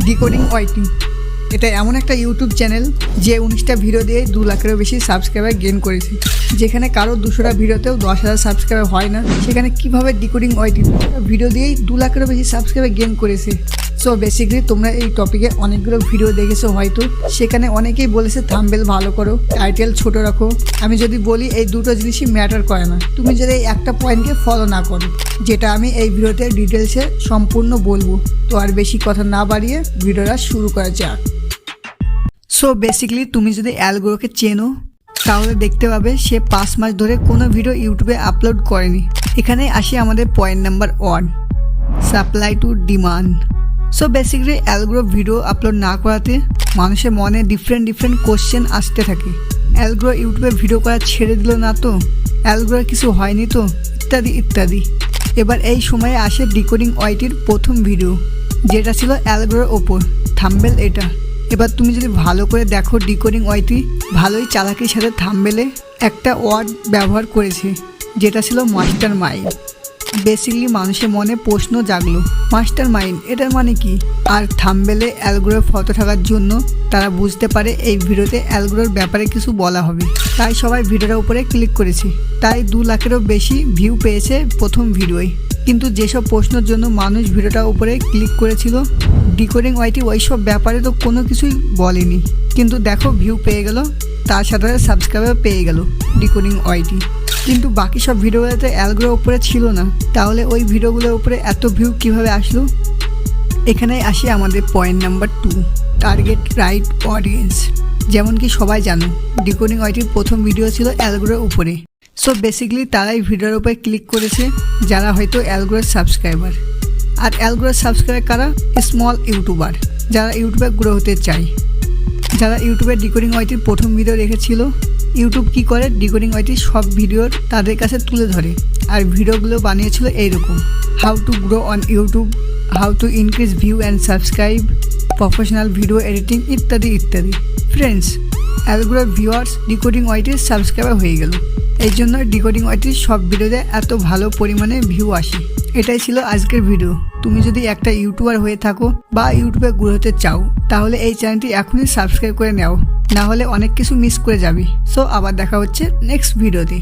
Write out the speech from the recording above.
DecodingYT এটা এমন একটা ইউটিউব চ্যানেল যে 19টা ভিডিও দিয়ে 2 লাখেরও বেশি সাবস্ক্রাইবার গেইন করেছে। যেখানে কারো 200টা ভিডিওতেও 10,000 সাবস্ক্রাইবার হয় না, সেখানে কিভাবে DecodingYT ভিডিও দিয়েই 2 লাখেরও বেশি সাবস্ক্রাইবার গেইন করেছে। সো বেসিক্যালি তোমরা এই টপিকে অনেকগুলো ভিডিও দেখেছো হয়তো, সেখানে অনেকেই বলেছে থাম্বনেল ভালো করো, টাইটেল ছোট রাখো। আমি যদি বলি এই দুটো জিনিসই ম্যাটার করে না, তুমি যদি এই একটা পয়েন্টকে ফলো না করো, যেটা আমি এই ভিডিওতে ডিটেলসে সম্পূর্ণ বলবো। তো আর বেশি কথা না বাড়িয়ে ভিডিওটা শুরু করা যাক। সো বেসিক্যালি তুমি যদি অ্যালগ্রোকে চেনো তাহলে দেখতে পাবে সে 5 মাস ধরে কোনো ভিডিও ইউটিউবে আপলোড করেনি। এখানে আসি আমাদের point number 1, supply to demand. So basically অ্যালগ্রো ভিডিও আপলোড না করাতে মানুষের মনে ডিফারেন্ট কোশ্চেন আসতে থাকে। অ্যালগ্রো ইউটিউবে ভিডিও করা ছেড়ে দিল না তো, অ্যালগ্রোর কিছু হয়নি তো, ইত্যাদি। এবার এই সময়ে আসে DecodingYTর প্রথম ভিডিও, যেটা ছিল অ্যালগ্রোর ওপর, থাম্বনেল এটা। এবার তুমি যদি ভালো করে দেখো DecodingYT ভালোই চালাকির সাথে থাম্বনেলে একটা ওয়ার্ড ব্যবহার করেছে, যেটা ছিল মাস্টার মাইন্ড। বেসিক্যালি মানুষের মনে প্রশ্ন জাগলো, মাস্টার মাইন্ড এটার মানে কি? আর থাম্বনেলে অ্যালগ্রোর ফটো থাকার জন্য তারা বুঝতে পারে এই ভিডিওতে অ্যালগ্রোর ব্যাপারে কিছু বলা হবে, তাই সবাই ভিডিওটার উপরে ক্লিক করেছে। তাই 2 লাখেরও বেশি ভিউ পেয়েছে প্রথম ভিডিওয়। কিন্তু যেসব প্রশ্নের জন্য মানুষ ভিডিওটার উপরে ক্লিক করেছিল, DecodingYT ওইসব ব্যাপারে তো কোনো কিছুই বলেনি, কিন্তু দেখো ভিউ পেয়ে গেল, তার সাথে সাবস্ক্রাইবার পেয়ে গেল DecodingYT। কিন্তু বাকি সব ভিডিওগুলোতে অ্যালগ্রোর উপরে ছিল না, তাহলে ওই ভিডিওগুলোর উপরে এত ভিউ কিভাবে আসলো? এখানেই আসি আমাদের point number 2, target right audience. যেমন কি সবাই জানো DecodingYTর প্রথম ভিডিও ছিল অ্যালগ্রোর উপরে। সো বেসিক্যালি তারাই ভিডিওর উপরে ক্লিক করেছে যারা হয়তো অ্যালগ্রোর সাবস্ক্রাইবার। আর অ্যালগ্রোর সাবস্ক্রাইবার কারা? স্মল ইউটিউবার, যারা ইউটিউবে গ্রো হতে চায়। যারা ইউটিউবে DecodingYTর প্রথম ভিডিও রেখেছিল, ইউটিউব কি করে DecodingYT সব ভিডিওর তাদের কাছে তুলে ধরে, আর ভিডিওগুলো বানিয়েছিল এইরকম: how to grow on YouTube, how to increase view and subscribe, professional video editing ইত্যাদি। ফ্রেন্ডস, অ্যালগ্রোর ভিউয়ার্স DecodingYTর সাবস্ক্রাইবার হয়ে গেল। এই জন্য DecodingYTর সব ভিডিওতে এত ভালো পরিমাণে ভিউ আসে। এটাই ছিল আজকের ভিডিও। তুমি যদি একটা ইউটিউবার হয়ে থাকো বা ইউটিউবে গ্রো হতে চাও, তাহলে এই চ্যানেলটি এখনই সাবস্ক্রাইব করে নাও, না হলে অনেক কিছু মিস করে যাবে। সো আবার দেখা হচ্ছে নেক্সট ভিডিওতে।